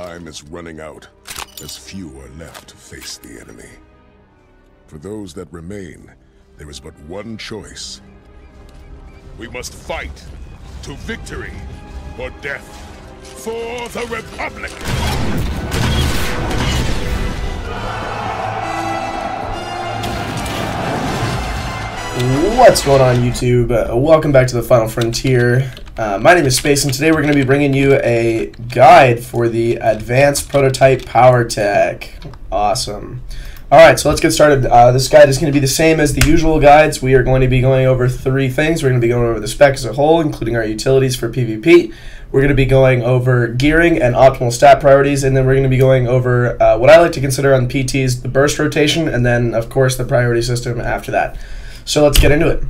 time is running out, as few are left to face the enemy. For those that remain, there is but one choice. We must fight to victory or death for the Republic! What's going on, YouTube? Welcome back to the Final Frontier. My name is Space, and today we're going to be bringing you a guide for the Advanced Prototype Power Tech. Awesome. Alright, so let's get started. This guide is going to be the same as the usual guides. We are going to be going over three things. We're going to be going over the spec as a whole, including our utilities for PvP. We're going to be going over gearing and optimal stat priorities, and then we're going to be going over what I like to consider on PTs, the burst rotation, and then, of course, the priority system after that. So let's get into it.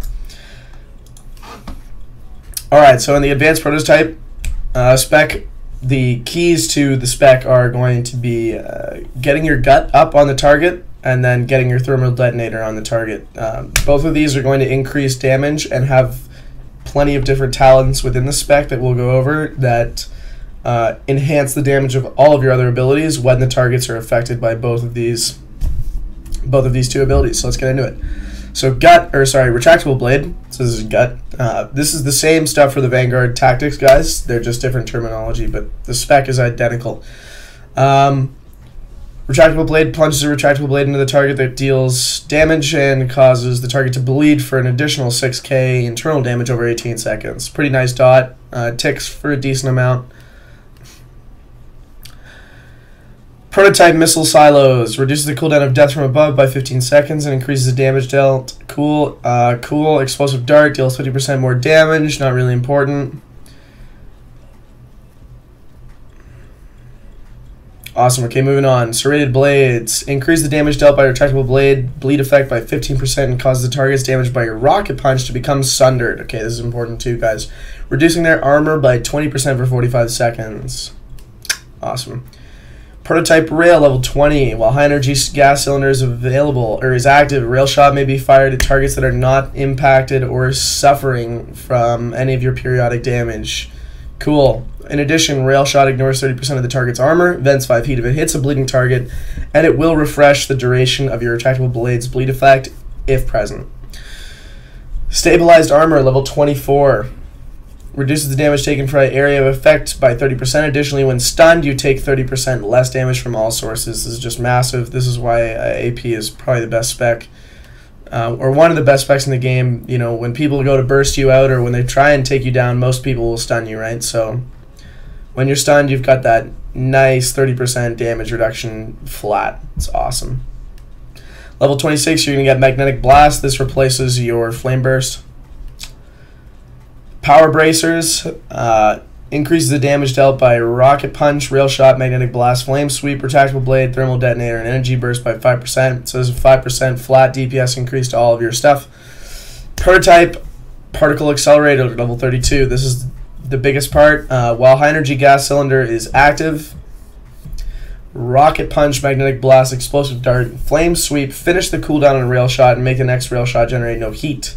Alright, so in the advanced prototype spec, the keys to the spec are going to be getting your gut up on the target and then getting your thermal detonator on the target. Both of these are going to increase damage and have plenty of different talents within the spec that we'll go over that enhance the damage of all of your other abilities when the targets are affected by both of these two abilities. So let's get into it. So retractable blade. So this is gut. This is the same stuff for the Vanguard tactics, guys. They're just different terminology, but the spec is identical. Retractable blade plunges a retractable blade into the target that deals damage and causes the target to bleed for an additional 6k internal damage over 18 seconds. Pretty nice dot. Ticks for a decent amount. Prototype missile silos reduces the cooldown of death from above by 15 seconds and increases the damage dealt. Cool. Explosive dart deals 50% more damage. Not really important. Awesome. Okay, moving on. Serrated blades increase the damage dealt by retractable blade, bleed effect by 15%, and causes the target's damage by your rocket punch to become sundered. Okay, this is important too, guys. Reducing their armor by 20% for 45 seconds. Awesome. Prototype rail level 20. While high energy gas cylinder is available or is active, rail shot may be fired at targets that are not impacted or suffering from any of your periodic damage. Cool. In addition, rail shot ignores 30% of the target's armor, vents 5 heat if it hits a bleeding target, and it will refresh the duration of your retractable blade's bleed effect if present. Stabilized armor level 24. Reduces the damage taken for an area of effect by 30%. Additionally, when stunned, you take 30% less damage from all sources. This is just massive. This is why AP is probably the best spec, or one of the best specs in the game. You know, when people go to burst you out or when they try and take you down, most people will stun you, right? So when you're stunned, you've got that nice 30% damage reduction flat. It's awesome. Level 26, you're going to get Magnetic Blast. This replaces your Flame Burst. Power bracers increases the damage dealt by rocket punch, rail shot, magnetic blast, flame sweep, retractable blade, thermal detonator, and energy burst by 5%. So there's a 5% flat DPS increase to all of your stuff. Prototype particle accelerator level 32. This is the biggest part. While high energy gas cylinder is active, rocket punch, magnetic blast, explosive dart, flame sweep finish the cooldown on rail shot and make the next rail shot generate no heat.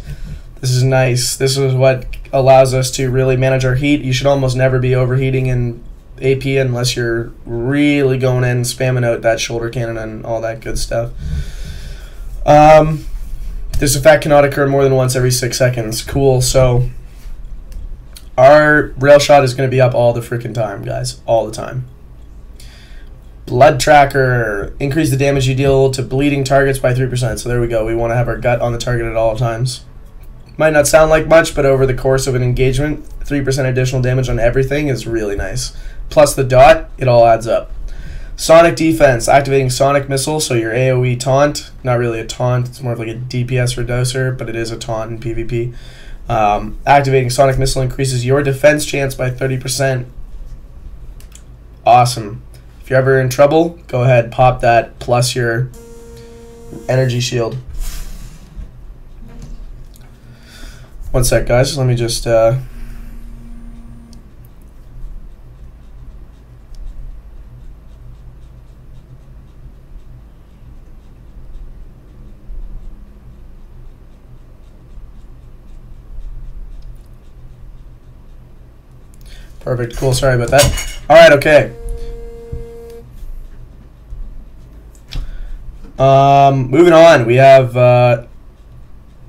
This is nice. This is what allows us to really manage our heat. You should almost never be overheating in AP unless you're really going in, spamming out that shoulder cannon and all that good stuff. This effect cannot occur more than once every 6 seconds. Cool. So our rail shot is going to be up all the freaking time, guys. All the time. Blood tracker. Increase the damage you deal to bleeding targets by 3%. So there we go. We want to have our gut on the target at all times. Might not sound like much, but over the course of an engagement, 3% additional damage on everything is really nice. Plus the dot, it all adds up. Sonic defense, activating sonic missile, so your AoE taunt. Not really a taunt, it's more of like a DPS reducer, but it is a taunt in PvP. Activating sonic missile increases your defense chance by 30%. Awesome. If you're ever in trouble, go ahead, pop that, plus your energy shield. One sec, guys. Let me just Perfect. Cool. Sorry about that. All right. Okay. Moving on, we have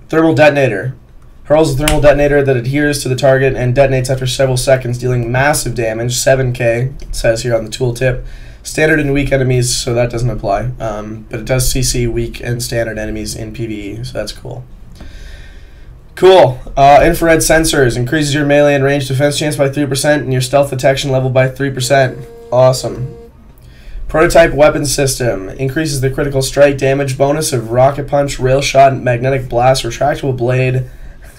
thermal detonator. Hurls a thermal detonator that adheres to the target and detonates after several seconds, dealing massive damage, 7k, it says here on the tooltip. Standard and weak enemies, so that doesn't apply. But it does CC weak and standard enemies in PvE, so that's cool. Cool. Infrared sensors. Increases your melee and range defense chance by 3% and your stealth detection level by 3%. Awesome. Prototype weapon system. Increases the critical strike damage bonus of rocket punch, rail shot, magnetic blast, retractable blade,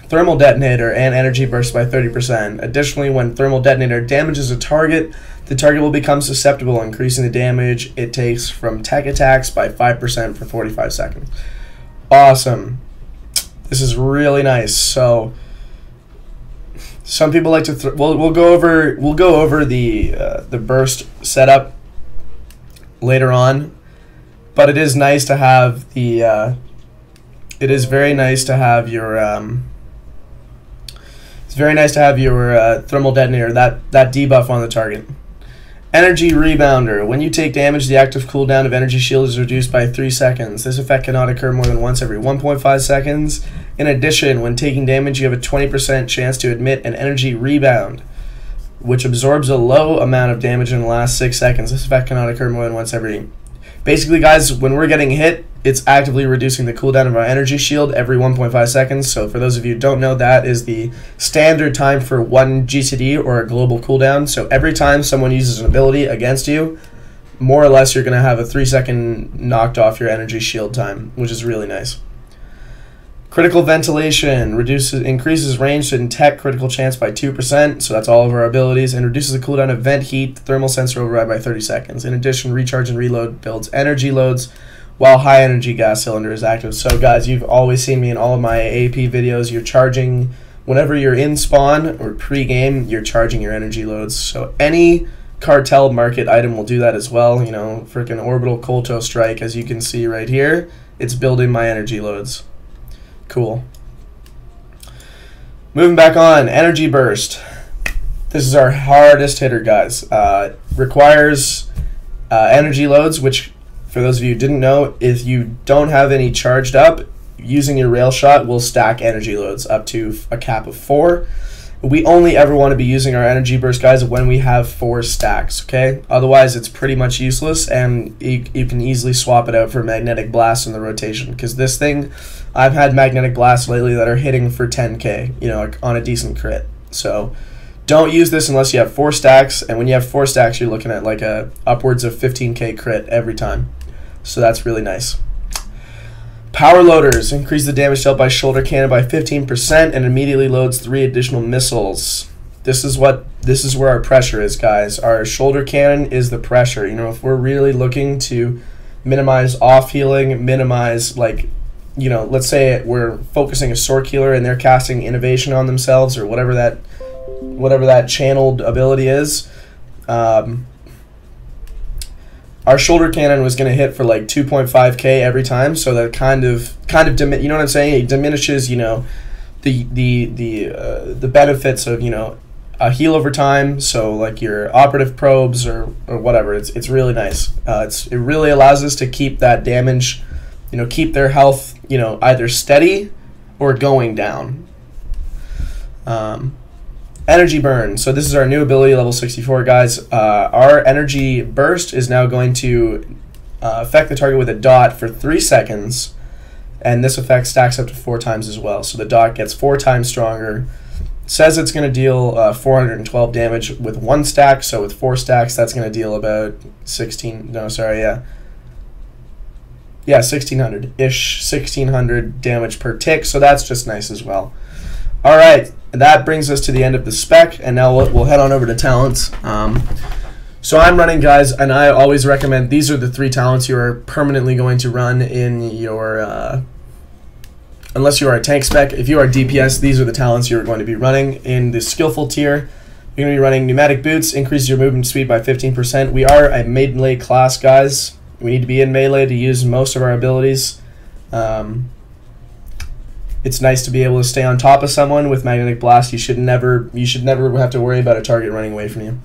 thermal detonator, and energy burst by 30%. Additionally, when thermal detonator damages a target, the target will become susceptible, increasing the damage it takes from tech attacks by 5% for 45 seconds. Awesome. This is really nice. So some people like to we'll go over the burst setup later on, but it is nice to have the it is very nice to have your thermal detonator, that debuff on the target. Energy rebounder. When you take damage, the active cooldown of energy shield is reduced by 3 seconds. This effect cannot occur more than once every 1.5 seconds. In addition, when taking damage, you have a 20% chance to emit an energy rebound, which absorbs a low amount of damage in the last 6 seconds. This effect cannot occur more than once every... Basically, guys, when we're getting hit, it's actively reducing the cooldown of our energy shield every 1.5 seconds. So for those of you who don't know, that is the standard time for one GCD or a global cooldown. So every time someone uses an ability against you, more or less you're going to have a 3-second knocked off your energy shield time, which is really nice. Critical ventilation increases range and tech critical chance by 2%, so that's all of our abilities, and reduces the cooldown of vent heat, thermal sensor override by 30 seconds. In addition, recharge and reload builds energy loads while high energy gas cylinder is active. So guys, you've always seen me in all of my AP videos, you're charging, whenever you're in spawn or pre-game, you're charging your energy loads. So any cartel market item will do that as well. You know, freaking orbital Kolto strike, as you can see right here, it's building my energy loads. Cool. Moving back on, energy burst. This is our hardest hitter, guys. Requires energy loads, which for those of you who didn't know, if you don't have any charged up, using your rail shot will stack energy loads up to a cap of 4. We only ever want to be using our energy burst, guys, when we have 4 stacks, okay? Otherwise, it's pretty much useless, and you can easily swap it out for magnetic blast in the rotation, because this thing, I've had magnetic blasts lately that are hitting for 10k, you know, on a decent crit. So don't use this unless you have 4 stacks, and when you have 4 stacks, you're looking at like a upwards of 15k crit every time. So that's really nice. Power loaders increase the damage dealt by shoulder cannon by 15% and immediately loads 3 additional missiles. This is where our pressure is, guys. Our shoulder cannon is the pressure. You know, if we're really looking to minimize off healing, minimize, like, you know, let's say we're focusing a Sorc healer and they're casting innovation on themselves or whatever that channeled ability is. Our shoulder cannon was going to hit for like 2.5k every time, so that kind of you know what I'm saying? It diminishes, you know, the benefits of, you know, a heal over time. So like your operative probes or whatever. It's really nice. It really allows us to keep that damage, you know, keep their health, you know, either steady or going down. Energy burn. So this is our new ability, level 64, guys. Our energy burst is now going to affect the target with a dot for 3 seconds, and this effect stacks up to 4 times as well. So the dot gets 4 times stronger. It says it's going to deal 412 damage with 1 stack, so with 4 stacks, that's going to deal about 1600-ish, 1600 damage per tick, so that's just nice as well. All right, that brings us to the end of the spec, and now we'll head on over to talents. So I'm running, guys, and I always recommend these are the 3 talents you are permanently going to run in your, unless you are a tank spec. If you are DPS, these are the talents you're going to be running. In the skillful tier, you're going to be running pneumatic boots, increase your movement speed by 15%. We are a melee class, guys. We need to be in melee to use most of our abilities. It's nice to be able to stay on top of someone with magnetic blast. You should never have to worry about a target running away from you.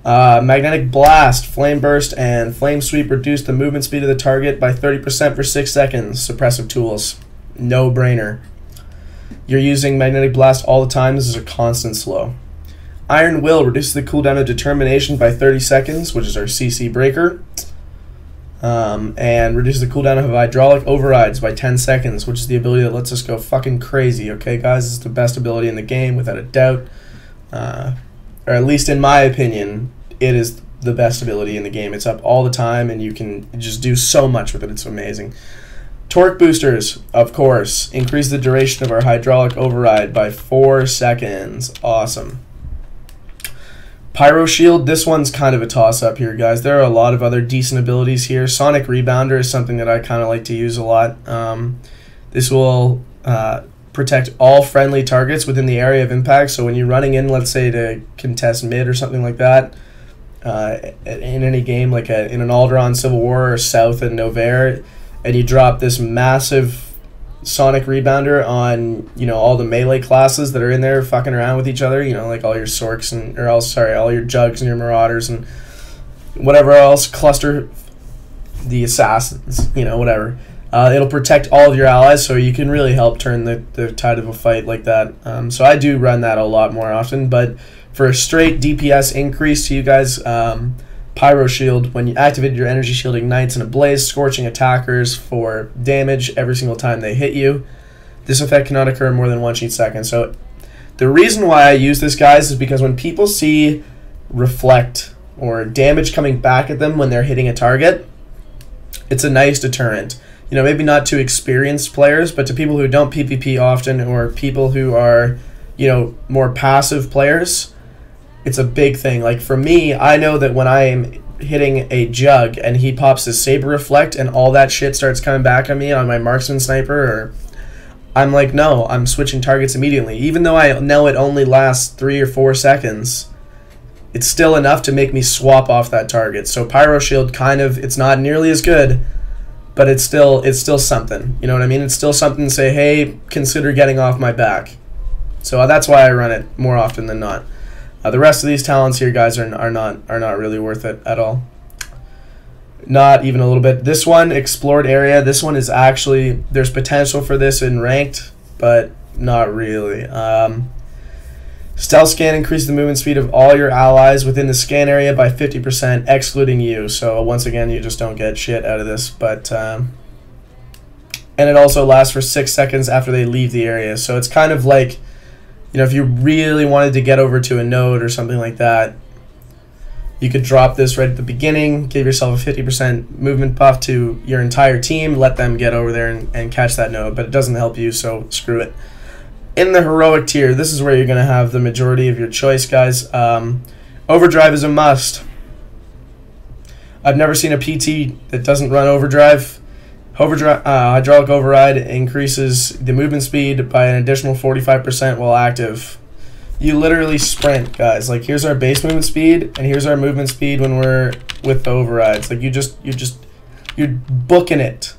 Magnetic Blast, Flame Burst, and Flame Sweep reduce the movement speed of the target by 30% for 6 seconds. Suppressive tools. No brainer. You're using Magnetic Blast all the time. This is a constant slow. Iron Will reduces the cooldown of Determination by 30 seconds, which is our CC breaker. And reduces the cooldown of Hydraulic Overrides by 10 seconds, which is the ability that lets us go fucking crazy. Okay, guys? This is the best ability in the game, without a doubt. Or at least in my opinion, it is the best ability in the game. It's up all the time, and you can just do so much with it. It's amazing. Torque Boosters, of course, increase the duration of our Hydraulic Override by 4 seconds. Awesome. Pyro Shield, this one's kind of a toss-up here, guys. There are a lot of other decent abilities here. Sonic Rebounder is something that I kind of like to use a lot. This will protect all friendly targets within the area of impact. So when you're running in, let's say, to contest mid or something like that, in any game, like in an Alderaan Civil War or South and Novair, and you drop this massive Sonic Rebounder on, you know, all the melee classes that are in there fucking around with each other, you know, like all your Sorks and, or else, sorry, all your Jugs and your Marauders and whatever else, cluster the assassins, you know, whatever. It'll protect all of your allies, so you can really help turn the tide of a fight like that. So I do run that a lot more often, but for a straight DPS increase to you guys, Pyro Shield, when you activate your energy shield, ignites in a blaze, scorching attackers for damage every single time they hit you. This effect cannot occur more than once each second. So the reason why I use this, guys, is because when people see reflect or damage coming back at them when they're hitting a target, it's a nice deterrent. You know, maybe not to experienced players, but to people who don't PvP often or people who are, you know, more passive players, it's a big thing. Like for me, I know that when I am hitting a Jug and he pops his Saber Reflect and all that shit starts coming back on me on my Marksman Sniper, or I'm like, no, I'm switching targets immediately. Even though I know it only lasts 3 or 4 seconds, it's still enough to make me swap off that target. So Pyro Shield kind of, it's not nearly as good, but it's still something. You know what I mean? It's still something to say, hey, consider getting off my back. So that's why I run it more often than not. The rest of these talents here, guys, are not really worth it at all. Not even a little bit. This one, Explored Area, this one is actually, there's potential for this in Ranked, but not really. Stealth Scan increases the movement speed of all your allies within the scan area by 50%, excluding you. So once again, you just don't get shit out of this. But and it also lasts for 6 seconds after they leave the area. So it's kind of like, you know, if you really wanted to get over to a node or something like that, you could drop this right at the beginning, give yourself a 50% movement buff to your entire team, let them get over there and catch that node. But it doesn't help you, so screw it. In the heroic tier, this is where you're going to have the majority of your choice, guys. Overdrive is a must. I've never seen a PT that doesn't run Overdrive. Hydraulic Override increases the movement speed by an additional 45% while active. You literally sprint, guys. Like, here's our base movement speed, and here's our movement speed when we're with the overrides. Like, you're booking it.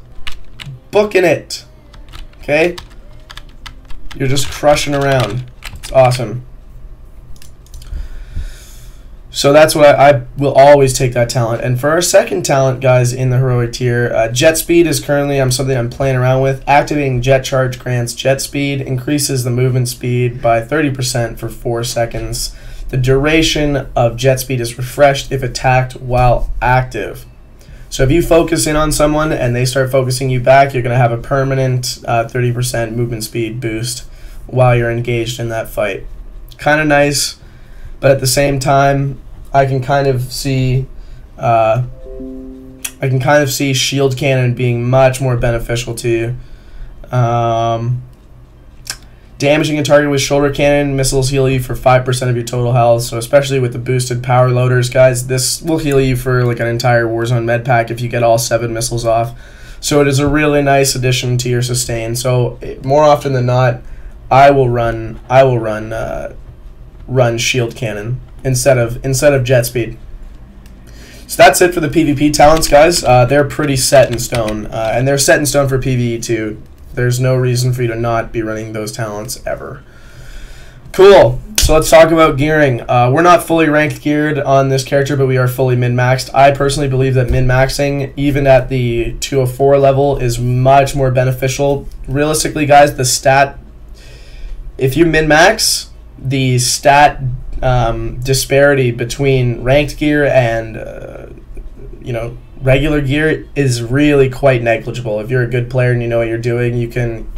Booking it. Okay? You're just crushing around. It's awesome. So that's what I will always take that talent. And for our second talent, guys, in the heroic tier, Jet Speed is currently something I'm playing around with. Activating Jet Charge grants Jet Speed, increases the movement speed by 30% for 4 seconds. The duration of Jet Speed is refreshed if attacked while active. So if you focus in on someone and they start focusing you back, you're going to have a permanent 30% movement speed boost while you're engaged in that fight. Kind of nice, but at the same time, I can kind of see Shield Cannon being much more beneficial to you. Damaging a target with Shoulder Cannon, missiles heal you for 5% of your total health. So especially with the boosted power loaders, guys, this will heal you for like an entire Warzone med pack if you get all 7 missiles off. So it is a really nice addition to your sustain. So more often than not, I will run Shield Cannon instead of Jet Speed. So that's it for the PvP talents, guys. They're pretty set in stone, and they're set in stone for PvE too. There's no reason for you to not be running those talents ever. Cool. So let's talk about gearing. We're not fully ranked geared on this character, but we are fully min-maxed. I personally believe that min-maxing, even at the 204 level, is much more beneficial. Realistically, guys, the stat, if you min-max, the stat disparity between ranked gear and regular gear is really quite negligible. If you're a good player and you know what you're doing, you can,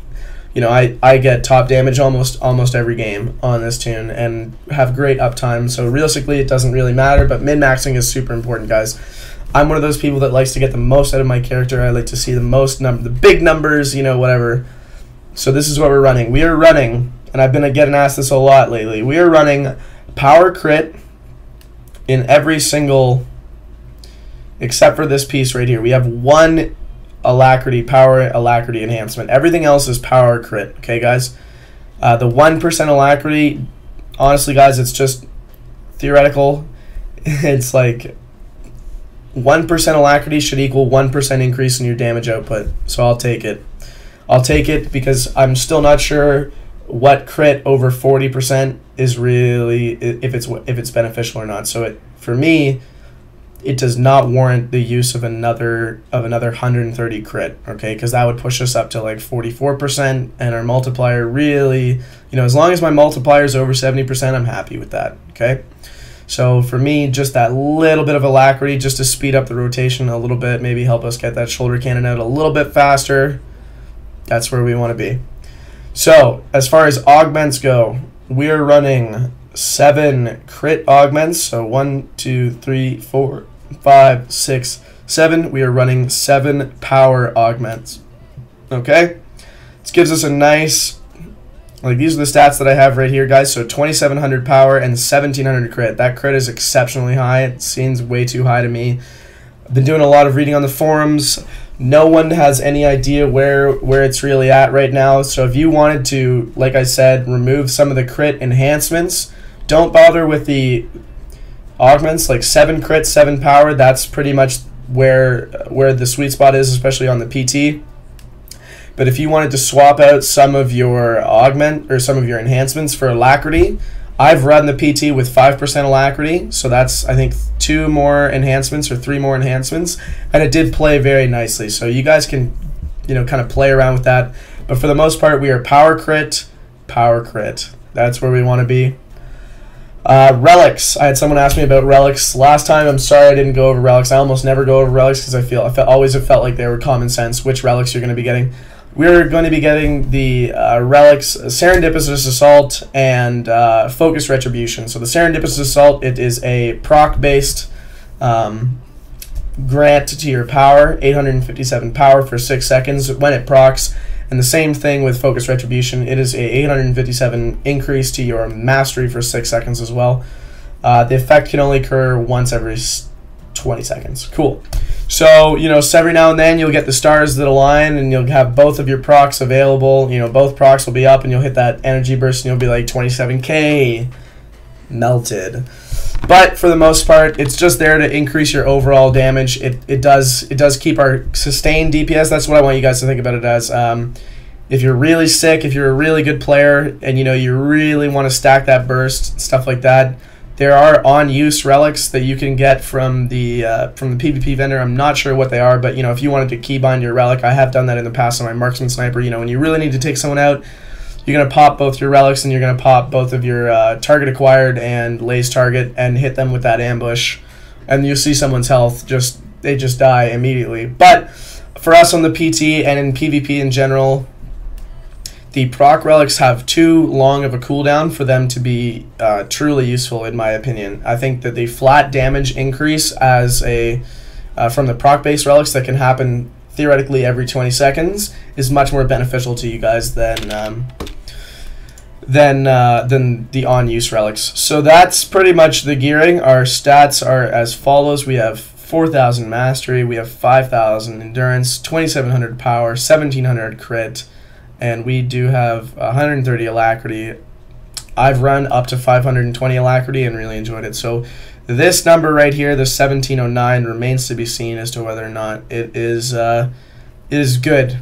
I get top damage almost every game on this tune and have great uptime. So realistically, it doesn't really matter, but min-maxing is super important, guys. I'm one of those people that likes to get the most out of my character. I like to see the big numbers, whatever. So this is what we're running. We are running, and I've been getting asked this a lot lately. We are running power crit in every single, except for this piece right here. We have one power alacrity enhancement. Everything else is power crit. Okay, guys. The 1% alacrity, honestly, guys, it's just theoretical. It's like 1% alacrity should equal 1% increase in your damage output. So I'll take it. I'll take it because I'm still not sure what crit over 40% is really, if it's beneficial or not. So for me, it does not warrant the use of another 130 crit, okay? Because that would push us up to like 44%, and our multiplier really, as long as my multiplier is over 70%, I'm happy with that, okay? So for me, just that little bit of alacrity, just to speed up the rotation a little bit, maybe help us get that shoulder cannon out a little bit faster. That's where we want to be. So as far as augments go, we are running 7 crit augments. So 1, 2, 3, 4, 5, 6, 7. We are running 7 power augments. Okay? This gives us a nice, these are the stats that I have right here, guys. So 2700 power and 1700 crit. That crit is exceptionally high. It seems way too high to me. I've been doing a lot of reading on the forums. No one has any idea where it's really at right now. So if you wanted to, like I said, remove some of the crit enhancements, don't bother with the augments. Like 7 crit, 7 power, that's pretty much where the sweet spot is, especially on the PT. But if you wanted to swap out some of your augment or some of your enhancements for alacrity, I've run the PT with 5% alacrity, so that's, I think, 2 more enhancements or 3 more enhancements, and it did play very nicely. So you guys can, kind of play around with that. But for the most part, we are power crit, power crit. That's where we want to be. Relics. I had someone ask me about relics last time. I'm sorry I didn't go over relics. I almost never go over relics because I always have felt like they were common sense, which relics you're going to be getting. We're going to be getting the relics, Serendipitous Assault, and Focus Retribution. So the Serendipitous Assault, it is a proc-based grant to your power, 857 power for 6 seconds when it procs. And the same thing with Focus Retribution. It is a 857 increase to your mastery for 6 seconds as well. The effect can only occur once every 20 seconds. Cool. So, so every now and then you'll get the stars that align and you'll have both of your procs available. Both procs will be up and you'll hit that energy burst and you'll be like 27k melted. But for the most part, it's just there to increase your overall damage. It does keep our sustained DPS. That's what I want you guys to think about it as. If you're really sick, if you're a really good player and you really want to stack that burst, stuff like that, there are on-use relics that you can get from the PvP vendor. I'm not sure what they are, but if you wanted to keybind your relic, I have done that in the past on my marksman sniper. When you really need to take someone out, you're gonna pop both your relics and you're gonna pop both of your target acquired and laze target and hit them with that ambush, and you see someone's health they just die immediately. But for us on the PT and in PvP in general, the proc relics have too long of a cooldown for them to be truly useful, in my opinion. I think that the flat damage increase as from the proc-based relics that can happen theoretically every 20 seconds is much more beneficial to you guys than the on-use relics. So that's pretty much the gearing. Our stats are as follows. We have 4,000 mastery, we have 5,000 endurance, 2,700 power, 1,700 crit, and we do have 130 alacrity. I've run up to 520 alacrity and really enjoyed it. So this number right here, the 1709, remains to be seen as to whether or not it is good.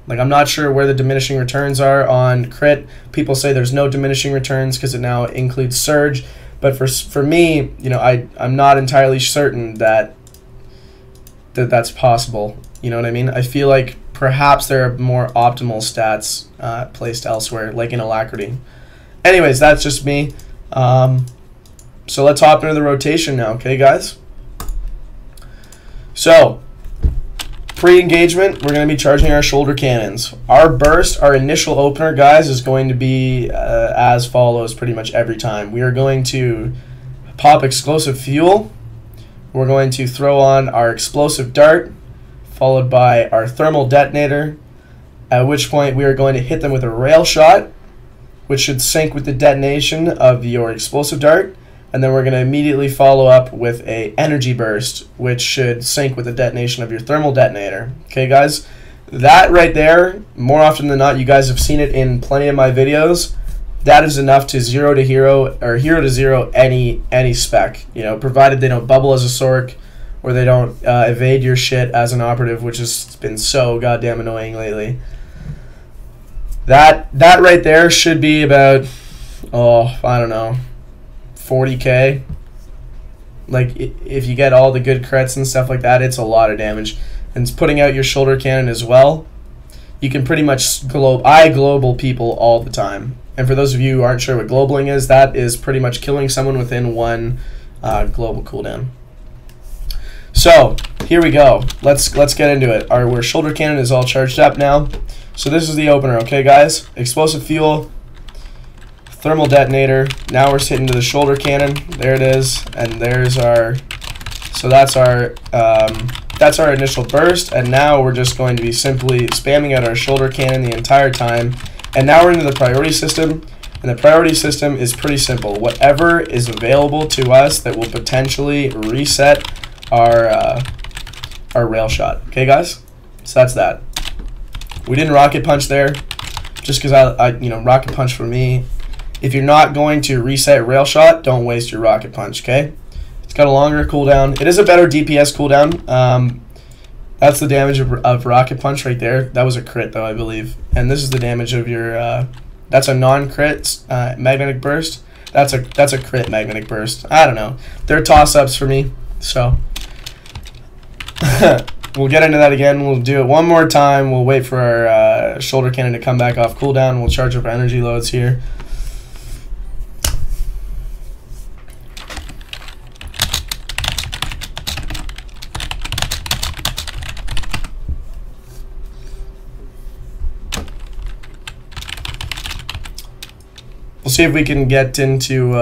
Like, I'm not sure where the diminishing returns are on crit. People say there's no diminishing returns because it now includes surge. But for me, you know, I'm not entirely certain that that's possible. You know what I mean? I feel like perhaps there are more optimal stats placed elsewhere, like in Alacrity. Anyways, that's just me. So let's hop into the rotation now, okay, guys? So, pre-engagement, we're going to be charging our shoulder cannons. Our burst, our initial opener, guys, is going to be as follows pretty much every time. We are going to pop explosive fuel. We're going to throw on our explosive dart, followed by our thermal detonator, at which point we are going to hit them with a rail shot, which should sync with the detonation of your explosive dart. And then we're going to immediately follow up with a energy burst, which should sync with the detonation of your thermal detonator. Okay, guys? That right there, more often than not, you guys have seen it in plenty of my videos. That is enough to 0 to hero, or hero to 0 any spec. You know, provided they don't bubble as a Sork, or they don't evade your shit as an operative, which has been so goddamn annoying lately. That right there should be about, oh, I don't know, 40k. Like, if you get all the good crits and stuff like that, it's a lot of damage. And it's putting out your shoulder cannon as well. You can pretty much global people all the time. And for those of you who aren't sure what globaling is, that is pretty much killing someone within one global cooldown. So here we go. Let's get into it. Our shoulder cannon is all charged up now. So this is the opener, okay, guys? Explosive fuel, thermal detonator. Now we're hitting to the shoulder cannon. There it is, and there's our. So that's our initial burst, and now we're just going to be simply spamming out our shoulder cannon the entire time. And now we're into the priority system, and the priority system is pretty simple. Whatever is available to us that will potentially reset our rail shot. Okay, guys? So that's that. We didn't rocket punch there, just because you know, rocket punch for me. If you're not going to reset rail shot, don't waste your rocket punch. Okay? It's got a longer cooldown. It is a better DPS cooldown. That's the damage of rocket punch right there. That was a crit though, I believe. And this is the damage of your. That's a non-crit magnetic burst. That's a crit magnetic burst. I don't know. They're toss-ups for me. So we'll get into that again. We'll do it one more time. We'll wait for our shoulder cannon to come back off cooldown. We'll charge up our energy loads here. We'll see if we can get into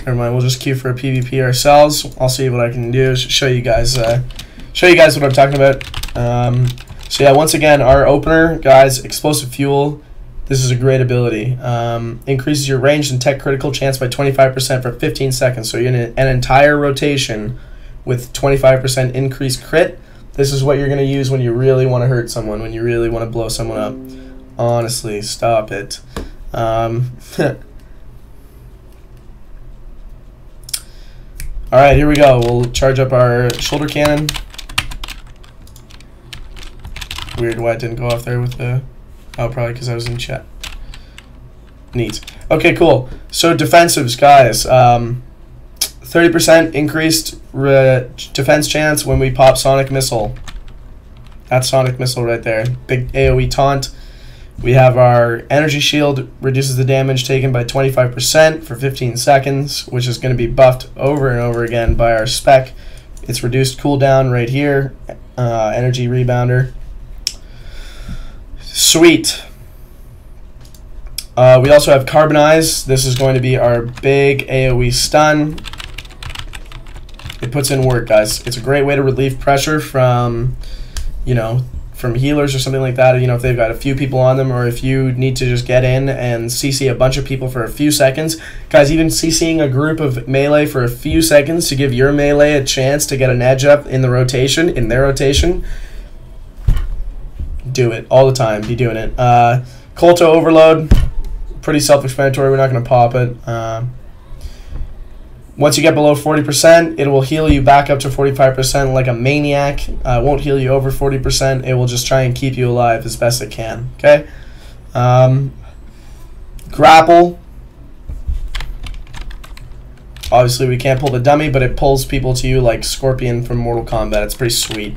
never mind, we'll just queue for a PvP ourselves. I'll see what I can do, show you guys what I'm talking about. So yeah, once again, our opener, guys, explosive fuel. This is a great ability. Increases your range and tech critical chance by 25% for 15 seconds. So you're in an entire rotation with 25% increased crit. This is what you're going to use when you really want to hurt someone, when you really want to blow someone up. Honestly, stop it. Alright, here we go. We'll charge up our shoulder cannon. Weird why it didn't go off there with the... Oh, probably because I was in chat. Neat. Okay, cool. So defensives, guys. 30% increased defense chance when we pop Sonic Missile. That's Sonic Missile right there. Big AoE taunt. We have our energy shield, reduces the damage taken by 25% for 15 seconds, which is going to be buffed over and over again by our spec. It's reduced cooldown right here. Energy rebounder. Sweet. We also have Carbonize. This is going to be our big AoE stun. It puts in work, guys. It's a great way to relieve pressure from, you know, from healers or something like that. You know, if they've got a few people on them, or if you need to just get in and CC a bunch of people for a few seconds. Guys, even CCing a group of melee for a few seconds to give your melee a chance to get an edge up in the rotation, in their rotation. Do it all the time. Be doing it. Colto Overload. Pretty self-explanatory. We're not going to pop it. Once you get below 40%, it will heal you back up to 45% like a maniac. It won't heal you over 40%. It will just try and keep you alive as best it can. Okay? Grapple. Obviously, we can't pull the dummy, but it pulls people to you like Scorpion from Mortal Kombat. It's pretty sweet.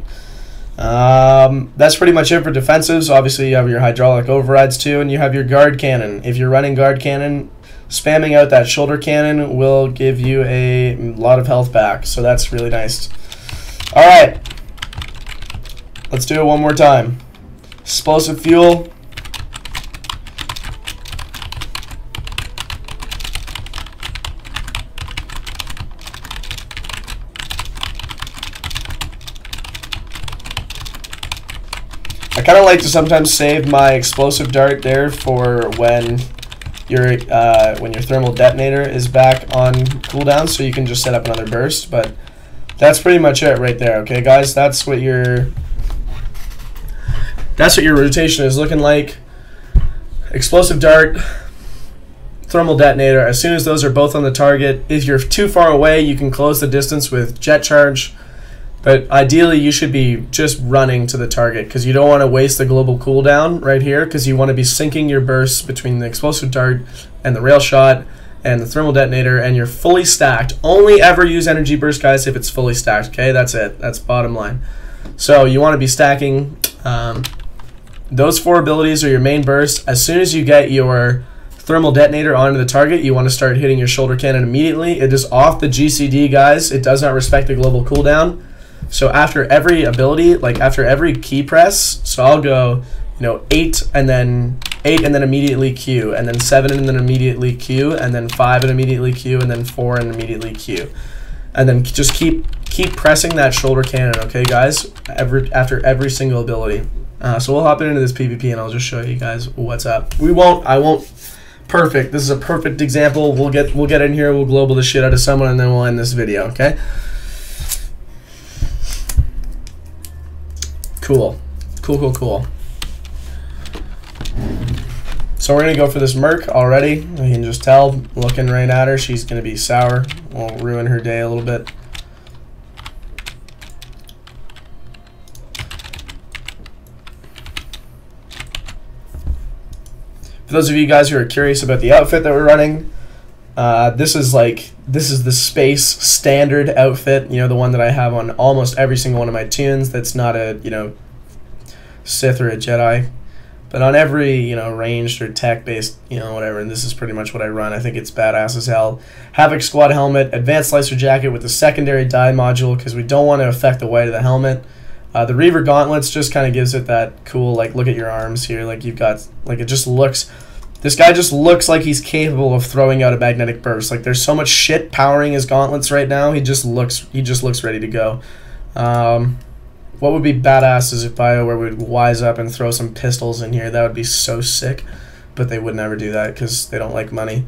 That's pretty much it for defensives. Obviously, you have your hydraulic overrides too, and you have your guard cannon. If you're running guard cannon, spamming out that shoulder cannon will give you a lot of health back, so that's really nice. Alright, let's do it one more time. Explosive fuel. I kind of like to sometimes save my explosive dart there for when your thermal detonator is back on cooldown, so you can just set up another burst. But that's pretty much it right there. Okay, guys, that's what your rotation is looking like. Explosive dart, thermal detonator. As soon as those are both on the target, if you're too far away, you can close the distance with jet charge. But ideally, you should be just running to the target because you don't want to waste the global cooldown right here because you want to be syncing your bursts between the explosive dart and the rail shot and the thermal detonator, and you're fully stacked. Only ever use energy burst, guys, if it's fully stacked, okay? That's it. That's bottom line. So you want to be stacking. Those 4 abilities are your main bursts. As soon as you get your thermal detonator onto the target, you want to start hitting your shoulder cannon immediately. It is off the GCD, guys. It does not respect the global cooldown. So after every ability, like after every key press, so I'll go, 8 and then immediately Q, and then 7 and then immediately Q, and then 5 and immediately Q, and then 4 and immediately Q. And then just keep pressing that shoulder cannon, okay, guys, after every single ability. So we'll hop into this PvP and I'll just show you guys what's up. I won't perfect. This is a perfect example. We'll get in here, we'll global the shit out of someone, and then we'll end this video, okay? Cool. So we're going to go for this Merc already. You can just tell, looking right at her, she's going to be sour. We'll ruin her day a little bit. For those of you guys who are curious about the outfit that we're running, this is the space standard outfit, the one that I have on almost every single one of my tunes. That's not a, Sith or a Jedi, but on every, ranged or tech-based, whatever, and this is pretty much what I run. I think it's badass as hell. Havoc Squad helmet, advanced slicer jacket with the secondary dye module because we don't want to affect the weight of the helmet. The Reaver gauntlets just kind of gives it that cool, look at your arms here, you've got, it just looks... This guy just looks like he's capable of throwing out a magnetic burst. There's so much shit powering his gauntlets right now. He just looks ready to go. What would be badass is if BioWare would wise up and throw some pistols in here. That would be so sick. But they would never do that because they don't like money.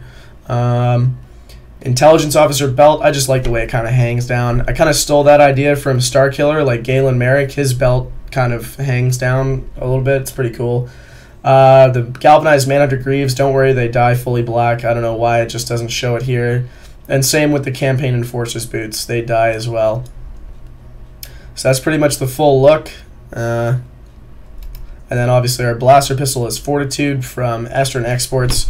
Intelligence Officer belt. I just like the way it kind of hangs down. I kind of stole that idea from Starkiller, like Galen Merrick. His belt kind of hangs down a little bit. It's pretty cool. The Galvanized Manhunter Greaves, don't worry, they die fully black. I don't know why, it just doesn't show it here. And same with the Campaign Enforcer's boots, they die as well. So that's pretty much the full look. And then obviously our blaster pistol is Fortitude from Eastern Exports.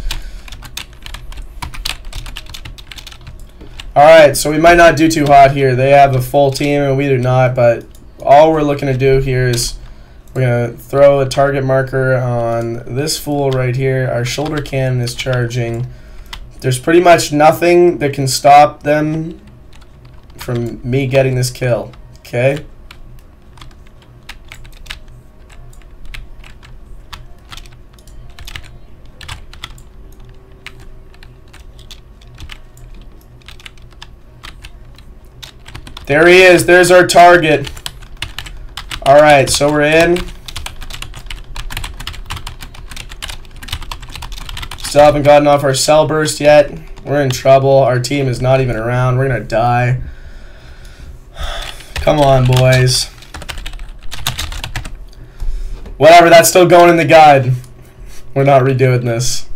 Alright, so we might not do too hot here. They have a full team and we do not, but all we're looking to do here is we're going to throw a target marker on this fool right here. Our shoulder cannon is charging. There's pretty much nothing that can stop them from me getting this kill. Okay? There he is. There's our target. Alright, so we're in. Still haven't gotten off our cell burst yet. We're in trouble. Our team is not even around. We're going to die. Come on, boys. Whatever, that's still going in the guide. We're not redoing this.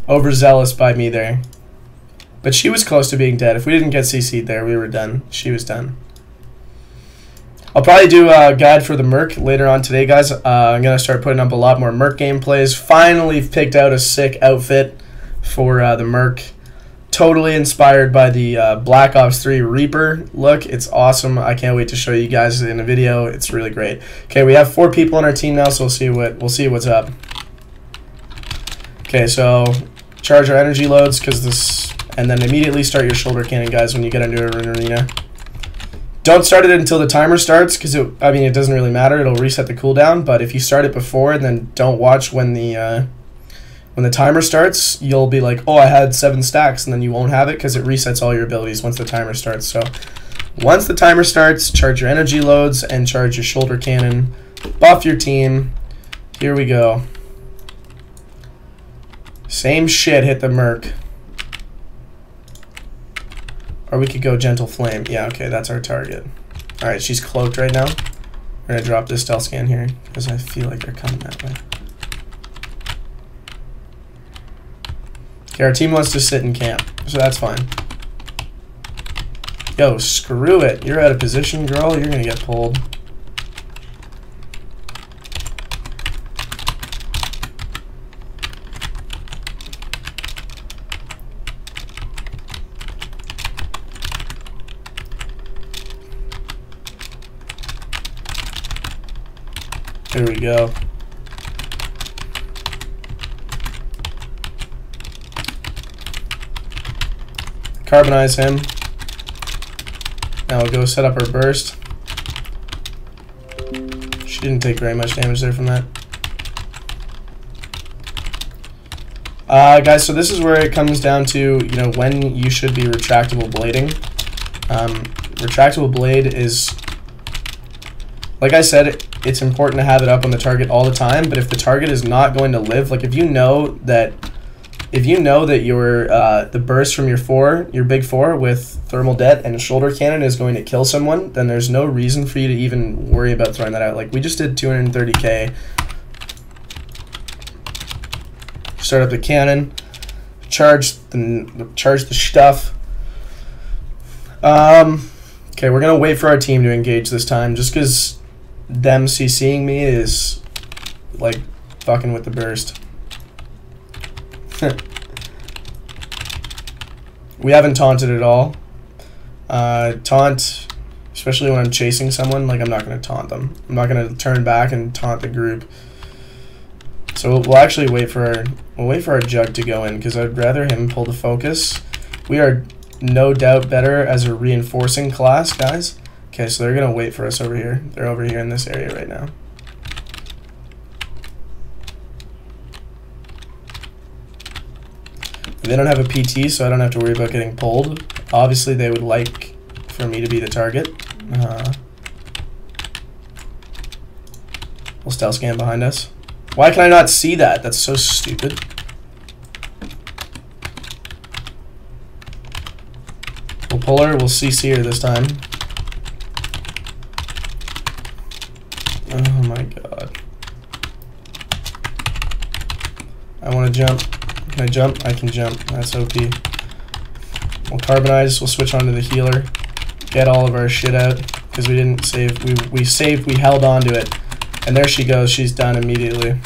Overzealous by me there. But she was close to being dead. If we didn't get CC'd there, we were done. She was done. I'll probably do a guide for the Merc later on today, guys. I'm going to start putting up a lot more Merc gameplays. Finally picked out a sick outfit for the Merc. Totally inspired by the Black Ops 3 Reaper look. It's awesome. I can't wait to show you guys in a video. It's really great. Okay, we have 4 people on our team now, so we'll see what's up. Okay, so charge our energy loads and then immediately start your shoulder cannon, guys, when you get into an arena. Don't start it until the timer starts, because it doesn't really matter. It'll reset the cooldown. But if you start it before and then don't watch when the timer starts, you'll be like, oh, I had 7 stacks, and then you won't have it because it resets all your abilities once the timer starts. So once the timer starts, charge your energy loads and charge your shoulder cannon. Buff your team. Here we go. Same shit, hit the Merc. Or we could go Gentle Flame. Yeah, okay, that's our target. Alright, she's cloaked right now. We're going to drop this stealth scan here, because I feel like they're coming that way. Okay, our team wants to sit in camp, so that's fine. Yo, screw it. You're out of position, girl. You're going to get pulled. Here we go. Carbonize him. Now we'll go set up our burst. She didn't take very much damage there from that. Guys, so this is where it comes down to, when you should be retractable blading. Retractable blade is, like I said, it's important to have it up on the target all the time, but if the target is not going to live, like if you know that your the burst from your big 4 with thermal det and a shoulder cannon is going to kill someone, then there's no reason for you to even worry about throwing that out. Like we just did 230k. Start up the cannon, charge the stuff. Okay, we're gonna wait for our team to engage this time, just because them CCing me is like fucking with the burst. We haven't taunted at all. Taunt, especially when I'm chasing someone, like I'm not going to taunt them. I'm not going to turn back and taunt the group. So we'll actually wait for our Jug to go in, because I'd rather him pull the focus. We are no doubt better as a reinforcing class, guys. Okay, so they're going to wait for us over here. They're over here in this area right now. They don't have a PT, so I don't have to worry about getting pulled. Obviously, they would like for me to be the target. We'll stealth scan behind us. Why can I not see that? That's so stupid. We'll pull her. We'll CC her this time. Oh my god. I want to jump. Can I jump? I can jump. That's OP. We'll carbonize. We'll switch onto the healer. Get all of our shit out, because we didn't save. We saved. We held on to it. And there she goes. She's done immediately.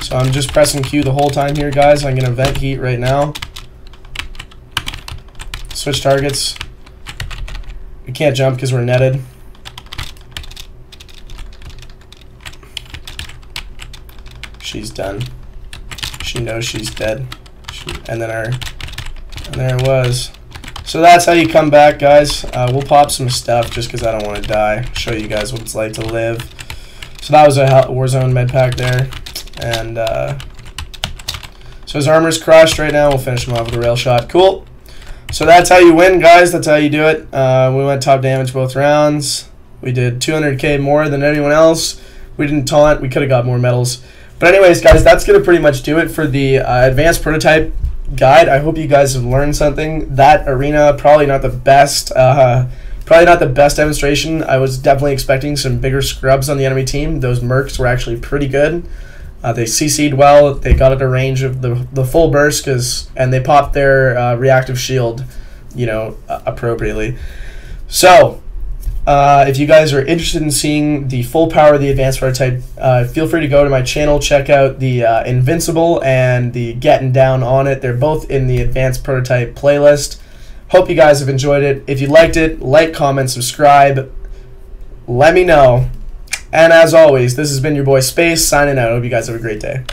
So I'm just pressing Q the whole time here, guys. I'm going to vent heat right now. Switch targets. We can't jump because we're netted. She's done. She knows she's dead. And there it was. So that's how you come back, guys. We'll pop some stuff just because I don't want to die. Show you guys what it's like to live. So that was a Warzone med pack there. And so his armor's crushed right now. We'll finish him off with a rail shot. Cool. So that's how you win, guys. That's how you do it. We went top damage both rounds. We did 200k more than anyone else. We didn't taunt. We could have got more medals. But anyways, guys, that's going to pretty much do it for the advanced prototype guide. I hope you guys have learned something. That arena, probably not the best demonstration. I was definitely expecting some bigger scrubs on the enemy team. Those mercs were actually pretty good. They CC'd well. They got at a range of the full burst, and they popped their reactive shield, appropriately. So, if you guys are interested in seeing the full power of the advanced prototype, feel free to go to my channel, check out the Invincible and the Getting Down on it. They're both in the advanced prototype playlist. Hope you guys have enjoyed it. If you liked it, like, comment, subscribe. Let me know. And as always, this has been your boy Space signing out. Hope you guys have a great day.